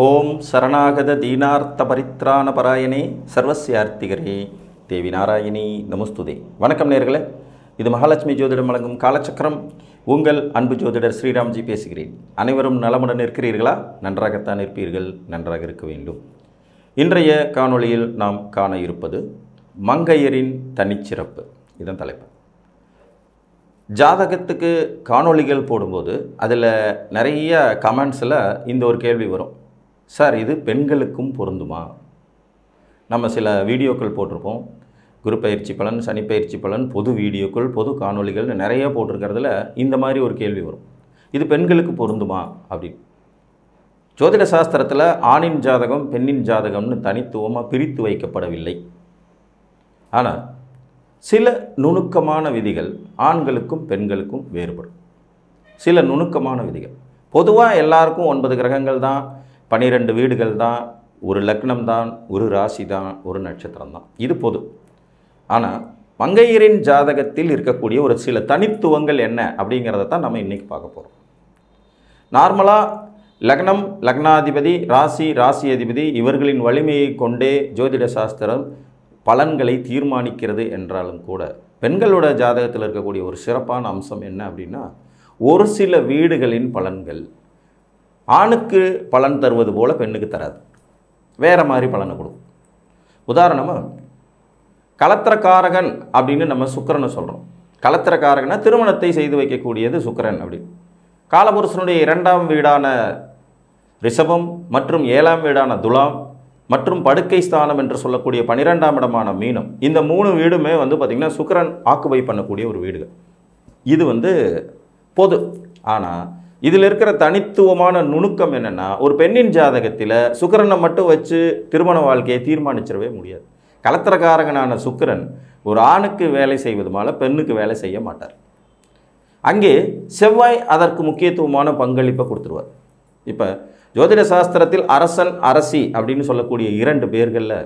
ஓம் சரணாகத தீனார்த்த பரித்ராண பராயணே சர்வசியார்த்திகரே தேவி நாராயணி நமஸ்துதே. வணக்கம் நேர்களே, இது மகாலட்சுமி ஜோதிடம் வழங்கும் காலச்சக்கரம். உங்கள் அன்பு ஜோதிடர் ஸ்ரீராம்ஜி பேசுகிறேன். அனைவரும் நலமுடன் இருக்கிறீர்களா? நன்றாகத்தான் இருப்பீர்கள், நன்றாக இருக்க வேண்டும். இன்றைய காணொளியில் நாம் காண இருப்பது மங்கையரின் தனிச்சிறப்பு. இதன் தலைப்பு. ஜாதகத்துக்கு காணொளிகள் போடும்போது அதில் நிறைய கமெண்ட்ஸில் இந்த ஒரு கேள்வி வரும். சார், இது பெண்களுக்கும் பொருந்துமா? நம்ம சில வீடியோக்கள் போட்டிருப்போம். குரு பயிற்சி பலன், சனி பயிற்சி பலன், பொது வீடியோக்கள், பொது காணொளிகள் நிறைய போட்டிருக்கிறதுல இந்த மாதிரி ஒரு கேள்வி வரும். இது பெண்களுக்கு பொருந்துமா அப்படின்னு. ஜோதிட சாஸ்திரத்தில் ஆணின் ஜாதகம் பெண்ணின் ஜாதகம்னு தனித்துவமாக பிரித்து வைக்கப்படவில்லை. ஆனால் சில நுணுக்கமான விதிகள் ஆண்களுக்கும் பெண்களுக்கும் வேறுபடும். சில நுணுக்கமான விதிகள். பொதுவாக எல்லாருக்கும் 9 கிரகங்கள் தான், 12 வீடுகள் தான், ஒரு லக்னம் தான், ஒரு ராசி தான், ஒரு நட்சத்திரம் தான். இது பொது. ஆனால் மங்கையரின் ஜாதகத்தில் இருக்கக்கூடிய ஒரு சில தனித்துவங்கள் என்ன அப்படிங்கிறத தான் நம்ம இன்றைக்கி பார்க்க போகிறோம். நார்மலாக லக்னம், லக்னாதிபதி, ராசி, ராசி அதிபதி இவர்களின் வலிமையை கொண்டே ஜோதிட சாஸ்திரம் பலன்களை தீர்மானிக்கிறது என்றாலும் கூட பெண்களோட ஜாதகத்தில் இருக்கக்கூடிய ஒரு சிறப்பான அம்சம் என்ன அப்படின்னா, ஒரு சில வீடுகளின் பலன்கள் ஆணுக்கு பலன் தருவது போல் பெண்ணுக்கு தராது. வேறு மாதிரி பலனை கொடுக்கும். உதாரணமாக கலத்திரக்காரகன் அப்படின்னு நம்ம சுக்கிரனை சொல்கிறோம். கலத்திரக்காரகனா திருமணத்தை செய்து வைக்கக்கூடியது சுக்கிரன் அப்படின்னு. காலபுருஷனுடைய 2ஆம் வீடான ரிஷபம் மற்றும் 7ஆம் வீடான துலாம் மற்றும் படுக்கை ஸ்தானம் என்று சொல்லக்கூடிய 12ஆம் இடமான மீனம், இந்த 3 வீடுமே பார்த்திங்கன்னா சுக்கிரன் ஆக்குபை பண்ணக்கூடிய ஒரு வீடுகள். இது பொது. ஆனால் இதில் இருக்கிற தனித்துவமான நுணுக்கம் என்னென்னா, ஒரு பெண்ணின் ஜாதகத்தில் சுக்கிரனை மட்டும் வச்சு திருமண வாழ்க்கையை தீர்மானிச்சிடவே முடியாது. கலத்திரக்காரகனான சுக்கிரன் ஒரு ஆணுக்கு வேலை செய்வதுமால பெண்ணுக்கு வேலை செய்ய மாட்டார். அங்கே செவ்வாய் அதற்கு முக்கியத்துவமான பங்களிப்பை கொடுத்துருவார். இப்போ ஜோதிட சாஸ்திரத்தில் அரசன் அரசி அப்படின்னு சொல்லக்கூடிய 2 பேர்களில்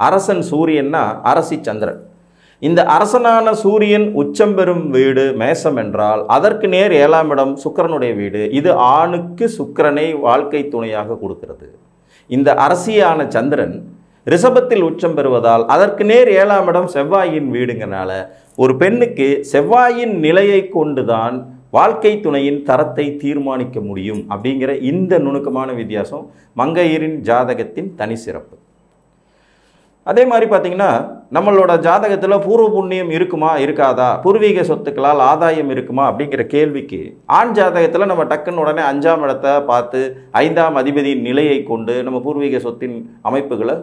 அரசன் சூரியன்னா அரசி சந்திரன். இந்த அரசனான சூரியன் உச்சம் பெறும் வீடு மேசம் என்றால் அதற்கு நேர் 7ஆம் இடம் சுக்கிரனுடைய வீடு. இது ஆணுக்கு சுக்கிரனை வாழ்க்கை துணையாக கொடுக்கிறது. இந்த அரசியான சந்திரன் ரிஷபத்தில் உச்சம் பெறுவதால் அதற்கு நேர் 7ஆம் இடம் செவ்வாயின் வீடுங்கனால ஒரு பெண்ணுக்கு செவ்வாயின் நிலையை கொண்டுதான் வாழ்க்கை துணையின் தரத்தை தீர்மானிக்க முடியும். அப்படிங்கிற இந்த நுணுக்கமான வித்தியாசம் மங்கையரின் ஜாதகத்தின் தனி சிறப்பு. அதே மாதிரி பார்த்திங்கன்னா, நம்மளோட ஜாதகத்தில் பூர்வ புண்ணியம் இருக்குமா இருக்காதா, பூர்வீக சொத்துக்களால் ஆதாயம் இருக்குமா அப்படிங்கிற கேள்விக்கு ஆண் ஜாதகத்தில் நம்ம டக்குன்னு உடனே 5ஆம் இடத்தை பார்த்து 5ஆம் அதிபதியின் நிலையை கொண்டு நம்ம பூர்வீக சொத்தின் அமைப்புகளை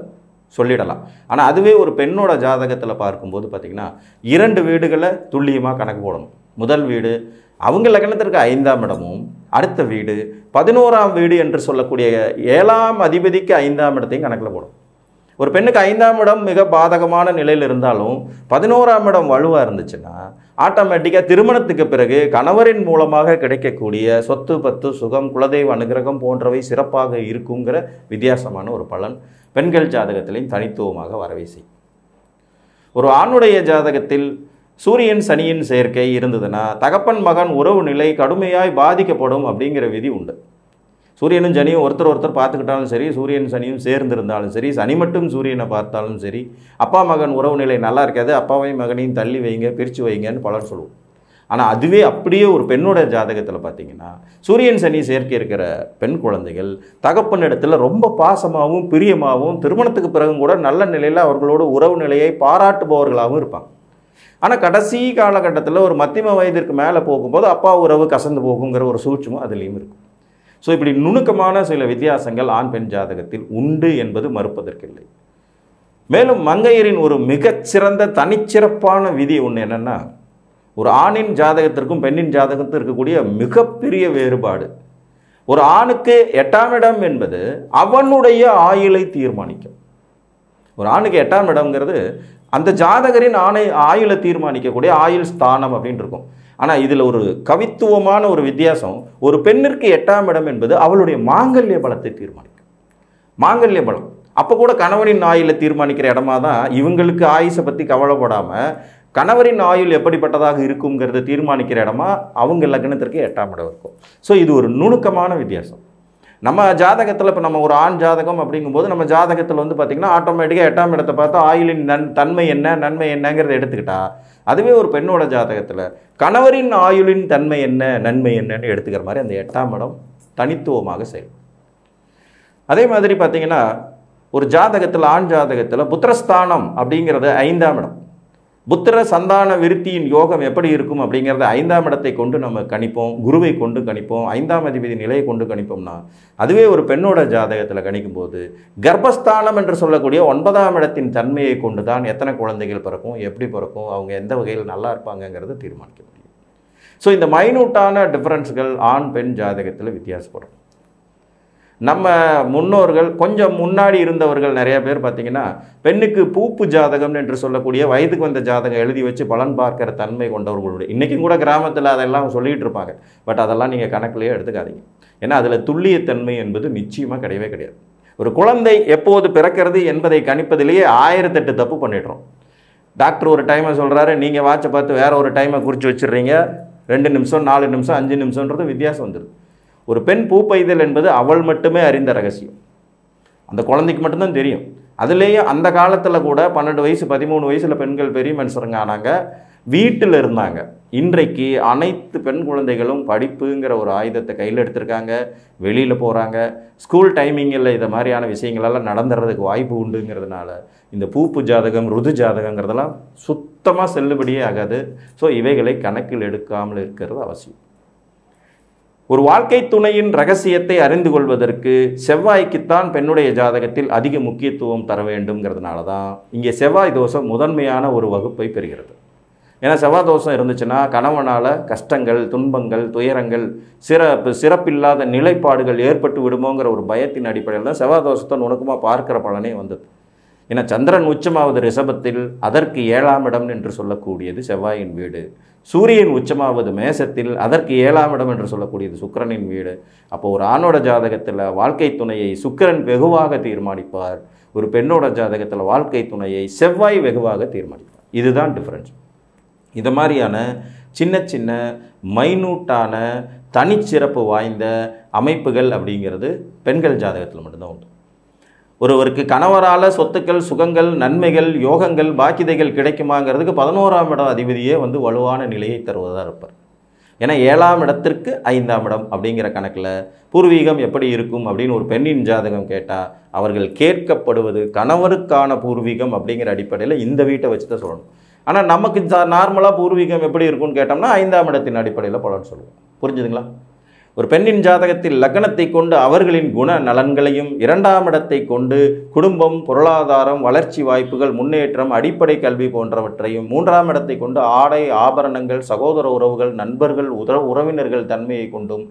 சொல்லிடலாம். ஆனால் அதுவே ஒரு பெண்ணோட ஜாதகத்தில் பார்க்கும்போது பார்த்திங்கன்னா 2 வீடுகளை துல்லியமாக கணக்கு போடணும். முதல் வீடு அவங்க லக்னத்திற்கு 5ஆம் இடமும், அடுத்த வீடு 11ஆம் வீடு என்று சொல்லக்கூடிய 7ஆம் அதிபதிக்கு 5ஆம் இடத்தையும் கணக்கில் போடும். ஒரு பெண்ணுக்கு 5ஆம் இடம் மிக பாதகமான நிலையில் இருந்தாலும் 11ஆம் இடம் வலுவாக இருந்துச்சுன்னா ஆட்டோமேட்டிக்காக திருமணத்துக்கு பிறகு கணவரின் மூலமாக கிடைக்கக்கூடிய சொத்து, பத்து, சுகம், குலதெய்வ அனுகிரகம் போன்றவை சிறப்பாக இருக்குங்கிற வித்தியாசமான ஒரு பலன் பெண்கள் ஜாதகத்திலையும் தனித்துவமாக வரவே செய்யும். ஒரு ஆணுடைய ஜாதகத்தில் சூரியன் சனியின் சேர்க்கை இருந்ததுன்னா தகப்பன் மகன் உறவு நிலை கடுமையாய் பாதிக்கப்படும் அப்படிங்கிற விதி உண்டு. சூரியனும் சனியும் ஒருத்தர் பார்த்துக்கிட்டாலும் சரி, சூரியன் சனியும் சேர்ந்திருந்தாலும் சரி, சனி மட்டும் சூரியனை பார்த்தாலும் சரி, அப்பா மகன் உறவு நிலை நல்லா இருக்காது, அப்பாவையும் மகனையும் தள்ளி வைங்க, பிரித்து வைங்கன்னு பலன் சொல்லுவோம். ஆனால் அதுவே அப்படியே ஒரு பெண்ணோட ஜாதகத்தில் பார்த்திங்கன்னா சூரியன் சனி சேர்க்கை இருக்கிற பெண் குழந்தைகள் தகப்பன் இடத்துல ரொம்ப பாசமாகவும் பிரியமாகவும் திருமணத்துக்கு பிறகும் கூட நல்ல நிலையில் அவர்களோட உறவு நிலையை பாராட்டுபவர்களாகவும் இருப்பாங்க. ஆனால் கடைசி காலகட்டத்தில் ஒரு மத்தியம வயதிற்கு மேலே போகும்போது அப்பா உறவு கசந்து போகுங்கிற ஒரு சூட்சமும் அதுலேயும் இருக்கும். ஸோ இப்படி நுணுக்கமான சில வித்தியாசங்கள் ஆண் பெண் ஜாதகத்தில் உண்டு என்பது மறுப்பதற்கில்லை. மேலும் மங்கையரின் ஒரு மிகச்சிறந்த தனிச்சிறப்பான விதி ஒன்று என்னென்னா, ஒரு ஆணின் ஜாதகத்திற்கும் பெண்ணின் ஜாதகத்திற்கும் இருக்கக்கூடிய மிகப்பெரிய வேறுபாடு. ஒரு ஆணுக்கு 8ஆம் இடம் என்பது அவனுடைய ஆயுளை தீர்மானிக்கும். ஒரு ஆணுக்கு 8ஆம் இடம்ங்கிறது அந்த ஜாதகரின் ஆயுளை தீர்மானிக்கக்கூடிய ஆயுள் ஸ்தானம் அப்படின்னு இருக்கும். ஆனால் இதில் ஒரு கவித்துவமான ஒரு வித்தியாசம், ஒரு பெண்ணிற்கு 8ஆம் இடம் என்பது அவளுடைய மாங்கல்ய பலத்தை தீர்மானிக்கும். மாங்கல்ய பலம் அப்போ கூட கணவனின் ஆயுளை தீர்மானிக்கிற இடமா தான் இவங்களுக்கு ஆயுசை பற்றி கவலைப்படாமல் கணவரின் ஆயுள் எப்படிப்பட்டதாக இருக்குங்கிறத தீர்மானிக்கிற இடமா அவங்க லக்னத்திற்கு 8ஆம் இடம் இருக்கும். ஸோ இது ஒரு நுணுக்கமான வித்தியாசம். நம்ம ஜாதகத்தில் இப்போ நம்ம ஒரு ஆண் ஜாதகம் அப்படிங்கும்போது நம்ம ஜாதகத்தில் வந்து பார்த்திங்கன்னா ஆட்டோமேட்டிக்காக 8ஆம் இடத்தை பார்த்தா ஆயுளின் தன்மை என்ன நன்மை என்னங்கிறத எடுத்துக்கிட்டா, அதுவே ஒரு பெண்ணோட ஜாதகத்தில் கணவரின் ஆயுளின் தன்மை என்ன நன்மை என்னன்னு எடுத்துக்கிற மாதிரி அந்த 8ஆம் இடம் தனித்துவமாக செயல்படும். அதே மாதிரி பார்த்திங்கன்னா ஒரு ஜாதகத்தில் ஆண் ஜாதகத்தில் புத்திரஸ்தானம் அப்படிங்கிறது 5ஆம் இடம். புத்திர சந்தான விருத்தியின் யோகம் எப்படி இருக்கும் அப்படிங்கிறத 5ஆம் இடத்தை கொண்டு நம்ம கணிப்போம், குருவை கொண்டு கணிப்போம், 5ஆம் அதிபதி நிலையை கொண்டு கணிப்போம்னா அதுவே ஒரு பெண்ணோட ஜாதகத்தில் கணிக்கும் போது கர்ப்பஸ்தானம் என்று சொல்லக்கூடிய 9ஆம் இடத்தின் தன்மையை கொண்டு தான் எத்தனை குழந்தைகள் பிறக்கும், எப்படி பிறக்கும், அவங்க எந்த வகையில் நல்லா இருப்பாங்கங்கிறத தீர்மானிக்க முடியும். ஸோ இந்த மைனூட்டான டிஃப்ரென்ஸ்கள் ஆண் பெண் ஜாதகத்தில் வித்தியாசப்படும். நம்ம முன்னோர்கள் கொஞ்சம் முன்னாடி இருந்தவர்கள் நிறைய பேர் பார்த்திங்கன்னா பெண்ணுக்கு பூப்பு ஜாதகம் என்று சொல்லக்கூடிய வயதுக்கு வந்த ஜாதகம் எழுதி வச்சு பலன் பார்க்கிற தன்மை கொண்டவர்களுடைய இன்றைக்கும் கூட கிராமத்தில் அதெல்லாம் சொல்லிகிட்டு இருப்பாங்க. பட் அதெல்லாம் நீங்கள் கணக்கிலேயே எடுத்துக்காதீங்க. ஏன்னா அதில் துல்லியத்தன்மை என்பது நிச்சயமாக கிடையவே கிடையாது. ஒரு குழந்தை எப்போது பிறக்கிறது என்பதை கணிப்பதிலேயே 1008 தப்பு பண்ணிடுறோம். டாக்டர் ஒரு டைமை சொல்கிறாரு, நீங்கள் வாட்சை பார்த்து வேற ஒரு டைமை குறித்து வச்சிடுறீங்க. 2 நிமிஷம் 4 நிமிஷம் 5 நிமிஷம்ன்றது வித்தியாசம் வந்துடுது. ஒரு பெண் பூப்பெய்தல் என்பது அவள் மட்டுமே அறிந்த ரகசியம், அந்த குழந்தைக்கு மட்டும்தான் தெரியும். அதுலேயே அந்த காலத்தில் கூட 12 வயசு 13 வயசில் பெண்கள் பெரிய மனுஷருங்க ஆனாங்க, வீட்டில் இருந்தாங்க. இன்றைக்கு அனைத்து பெண் குழந்தைகளும் படிப்புங்கிற ஒரு ஆயுதத்தை கையில் எடுத்திருக்காங்க, வெளியில் போகிறாங்க. ஸ்கூல் டைமிங்கில் இதை மாதிரியான விஷயங்களெல்லாம் நடந்துறதுக்கு வாய்ப்பு உண்டுங்கிறதுனால இந்த பூப்பு ஜாதகம் ருது ஜாதகங்கிறதெல்லாம் சுத்தமாக செல்லுபடியே ஆகாது. ஸோ இவைகளை கணக்கில் எடுக்காமல் இருக்கிறது அவசியம். ஒரு வாழ்க்கை துணையின் ரகசியத்தை அறிந்து கொள்வதற்கு செவ்வாய்க்குத்தான் பெண்ணுடைய ஜாதகத்தில் அதிக முக்கியத்துவம் தர வேண்டும்ங்கிறதுனால தான் இங்கே செவ்வாய் தோஷம் முதன்மையான ஒரு வகுப்பை பெறுகிறது. ஏன்னா செவ்வாய் தோஷம் இருந்துச்சுன்னா கணவனால் கஷ்டங்கள், துன்பங்கள், துயரங்கள், சிறப்பில்லாத நிலைப்பாடுகள் ஏற்பட்டு விடுமோங்கிற ஒரு பயத்தின் அடிப்படையில் தான் செவ்வாய் தோஷத்தை நுணுக்கமாக பார்க்கிற பலனே வந்தது. ஏன்னா சந்திரன் உச்சமாவது ரிஷபத்தில், அதற்கு 7ஆம் இடம் என்று சொல்லக்கூடியது செவ்வாயின் வீடு. சூரியன் உச்சமாவது மேசத்தில், அதற்கு 7ஆம் இடம் என்று சொல்லக்கூடியது சுக்கிரனின் வீடு. அப்போ ஒரு ஆணோட ஜாதகத்தில் வாழ்க்கை துணையை சுக்கிரன் வெகுவாக தீர்மானிப்பார், ஒரு பெண்ணோட ஜாதகத்தில் வாழ்க்கை துணையை செவ்வாய் வெகுவாக தீர்மானிப்பார். இதுதான் டிஃப்ரென்ஸ். இது மாதிரியான சின்ன சின்ன மைனூட்டான தனிச்சிறப்பு வாய்ந்த அமைப்புகள் அப்படிங்கிறது பெண்கள் ஜாதகத்தில் மட்டும்தான் உண்டு. ஒருவருக்கு கணவரால் சொத்துக்கள், சுகங்கள், நன்மைகள், யோகங்கள், பாக்கியதைகள் கிடைக்குமாங்கிறதுக்கு 11ஆம் இடம் அதிபதியே வந்து வலுவான நிலையை தருவதாக இருப்பார். ஏன்னா 7ஆம் இடத்திற்கு 5ஆம் இடம் அப்படிங்கிற கணக்கில் பூர்வீகம் எப்படி இருக்கும் அப்படின்னு ஒரு பெண்ணின் ஜாதகம் கேட்டால் அவர்கள் கேட்கப்படுவது கணவருக்கான பூர்வீகம் அப்படிங்கிற அடிப்படையில் இந்த வீட்டை வச்சு தான் சொல்லணும். ஆனால் நமக்கு நார்மலாக பூர்வீகம் எப்படி இருக்கும்னு கேட்டோம்னா 5ஆம் இடத்தின் அடிப்படையில் பலன் சொல்லுவோம். புரிஞ்சுதுங்களா? ஒரு பெண்ணின் ஜாதகத்தில் லக்னத்தை கொண்டு அவர்களின் குண நலன்களையும், 2ஆம் இடத்தை கொண்டு குடும்பம், பொருளாதாரம், வளர்ச்சி வாய்ப்புகள், முன்னேற்றம், அடிப்படை கல்வி போன்றவற்றையும், 3ஆம் இடத்தை கொண்டு ஆடை ஆபரணங்கள், சகோதர உறவுகள், நண்பர்கள், உறவினர்கள் தன்மையை கொண்டும்,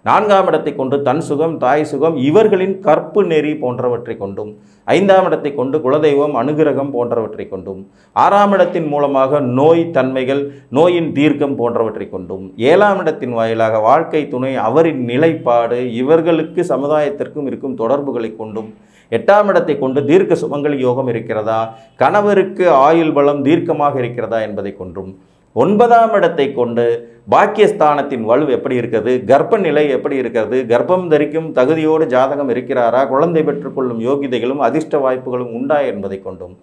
4ஆம் இடத்தை கொண்டு தன் சுகம், தாய் சுகம், இவர்களின் கற்பு நெறி போன்றவற்றை கொண்டும், 5ஆம் இடத்தை கொண்டு குலதெய்வம், அனுகிரகம் போன்றவற்றை கொண்டும், 6ஆம் இடத்தின் மூலமாக நோய் தன்மைகள், நோயின் தீர்க்கம் போன்றவற்றை கொண்டும், 7ஆம் இடத்தின் வாயிலாக வாழ்க்கை துணை, அவரின் நிலைப்பாடு, இவர்களுக்கு சமுதாயத்திற்கும் இருக்கும் தொடர்புகளை கொண்டும், 8ஆம் இடத்தை கொண்டு தீர்க்க சுமங்கலி யோகம் இருக்கிறதா, கணவருக்கு ஆயுள் பலம் தீர்க்கமாக இருக்கிறதா என்பதை கொண்டும், 9ஆம் இடத்தை கொண்டு பாக்கியஸ்தானத்தின் வலு எப்படி இருக்கிறது, கர்ப்ப நிலை எப்படி இருக்கிறது, கர்ப்பம் தரிக்கும் தகுதியோடு ஜாதகம் இருக்கிறாரா, குழந்தை பெற்றுக்கொள்ளும் யோகிதைகளும் அதிர்ஷ்ட வாய்ப்புகளும் உண்டா என்பதை கொண்டும்,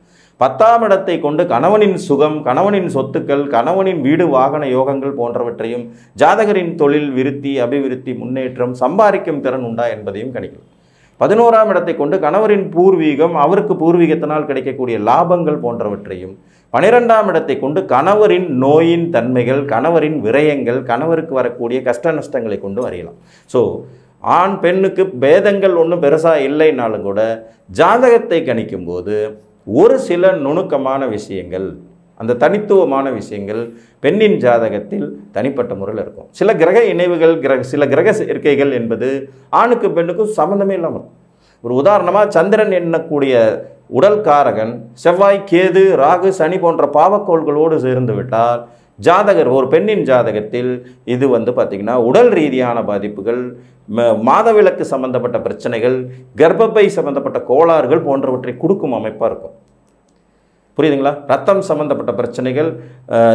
10ஆம் இடத்தை கொண்டு கணவனின் சுகம், கணவனின் சொத்துக்கள், கணவனின் வீடு வாகன யோகங்கள் போன்றவற்றையும், ஜாதகரின் தொழில் விருத்தி, அபிவிருத்தி, முன்னேற்றம், சம்பாதிக்கும் திறன் உண்டா என்பதையும் கணிக்கலாம். 11ஆம் இடத்தை கொண்டு கணவரின் பூர்வீகம், அவருக்கு பூர்வீகத்தினால் கிடைக்கக்கூடிய லாபங்கள் போன்றவற்றையும், 12ஆம் இடத்தை கொண்டு கணவரின் நோயின் தன்மைகள், கணவரின் விரயங்கள், கணவருக்கு வரக்கூடிய கஷ்ட நஷ்டங்களை கொண்டு அறியலாம். ஸோ ஆண் பெண்ணுக்கு பேதங்கள் ஒன்றும் பெருசாக இல்லைன்னாலும் கூட ஜாதகத்தை கணிக்கும் போது ஒரு சில நுணுக்கமான விஷயங்கள், அந்த தனித்துவமான விஷயங்கள் பெண்ணின் ஜாதகத்தில் தனிப்பட்ட முறையில் இருக்கும். சில கிரக இணைவுகள், சில கிரக சேர்க்கைகள் என்பது ஆணுக்கு பெண்ணுக்கும் சம்மந்தமே இல்லாமல் இருக்கும். ஒரு உதாரணமாக சந்திரன் எண்ணக்கூடிய உடல் காரகன் செவ்வாய், கேது, ராகு, சனி போன்ற பாவக்கோள்களோடு சேர்ந்து விட்டால் ஜாதகர், ஒரு பெண்ணின் ஜாதகத்தில் இது வந்து பார்த்திங்கன்னா உடல் ரீதியான பாதிப்புகள், மாதவிலக்கு சம்பந்தப்பட்ட பிரச்சனைகள், கர்ப்பப்பை சம்பந்தப்பட்ட கோளாறுகள் போன்றவற்றை கொடுக்கும் அமைப்பாக இருக்கும். புரியுதுங்களா? ரத்தம் சம்மந்தப்பட்ட பிரச்சனைகள்,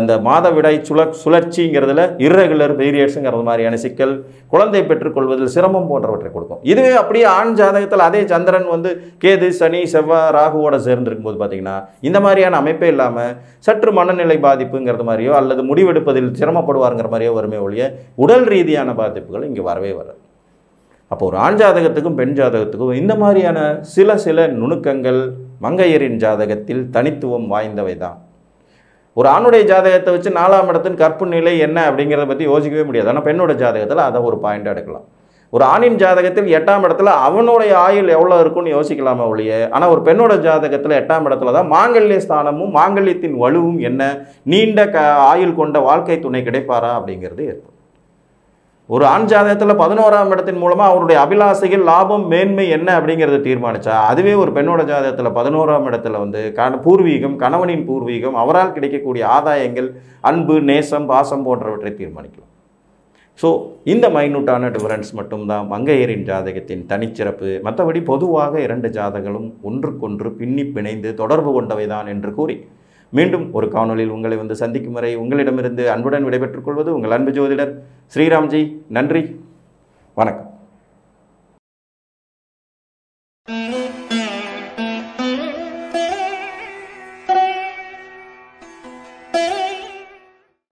இந்த மாதவிடாய் சுழற்சிங்கிறதுல இர்ரெகுலர் பீரியட்ஸுங்கிறது மாதிரியான சிக்கல், குழந்தை பெற்றுக்கொள்வதில் சிரமம் போன்றவற்றை கொடுக்கும். இதுவே அப்படியே ஆண் ஜாதகத்தில் அதே சந்திரன் வந்து கேது, சனி, செவ்வாய், ராகுவோட சேர்ந்துருக்கும் போது பார்த்தீங்கன்னா இந்த மாதிரியான அமைப்பே இல்லாமல் சற்று மனநிலை பாதிப்புங்கிறது மாதிரியோ அல்லது முடிவெடுப்பதில் சிரமப்படுவாருங்கிற மாதிரியோ வருமே ஒழிய உடல் ரீதியான பாதிப்புகள் இங்கே வரவே வராது. அப்போ ஒரு ஆண் ஜாதகத்துக்கும் பெண் ஜாதகத்துக்கும் இந்த மாதிரியான சில நுணுக்கங்கள் மங்கையரின் ஜாதகத்தில் தனித்துவம் வாய்ந்தவை தான். ஒரு ஆணுடைய ஜாதகத்தை வச்சு 4ஆம் இடத்தின் கற்பு நிலை என்ன அப்படிங்கிறத பற்றி யோசிக்கவே முடியாது. ஆனால் பெண்ணோட ஜாதகத்தில் அதை ஒரு பாயிண்டாக எடுக்கலாம். ஒரு ஆணின் ஜாதகத்தில் 8ஆம் இடத்துல அவனுடைய ஆயுள் எவ்வளோ இருக்குன்னு யோசிக்கலாமா ஒழிய, ஆனால் ஒரு பெண்ணோட ஜாதகத்தில் 8ஆம் இடத்துல தான் மாங்கல்ய ஸ்தானமும் மாங்கல்யத்தின் வலுவும் என்ன, நீண்ட ஆயுள் கொண்ட வாழ்க்கை துணை கிடைப்பாரா அப்படிங்கிறது ஏற்படும். ஒரு ஆண் ஜாதகத்தில் 11ஆம் இடத்தின் மூலமாக அவருடைய அபிலாசைகள், லாபம், மேன்மை என்ன அப்படிங்கிறத தீர்மானிச்சா, அதுவே ஒரு பெண்ணோட ஜாதகத்தில் 11ஆம் இடத்துல வந்து பூர்வீகம், கணவனின் பூர்வீகம், அவரால் கிடைக்கக்கூடிய ஆதாயங்கள், அன்பு, நேசம், பாசம் போன்றவற்றை தீர்மானிக்கலாம். ஸோ இந்த மைனூட்டான டிஃபரன்ஸ் மட்டும்தான் மங்கையரின் ஜாதகத்தின் தனிச்சிறப்பு. மற்றபடி பொதுவாக 2 ஜாதகங்களும் ஒன்றுக்கொன்று பின்னி பிணைந்து தொடர்பு கொண்டவை தான் என்று கூறி மீண்டும் ஒரு காணொலியில் உங்களை வந்து சந்திக்கும் வரை உங்களிடமிருந்து அன்புடன் விடைபெற்றுக் கொள்வது உங்கள் அன்பு ஜோதிடர் ஸ்ரீராம்ஜி. நன்றி, வணக்கம்.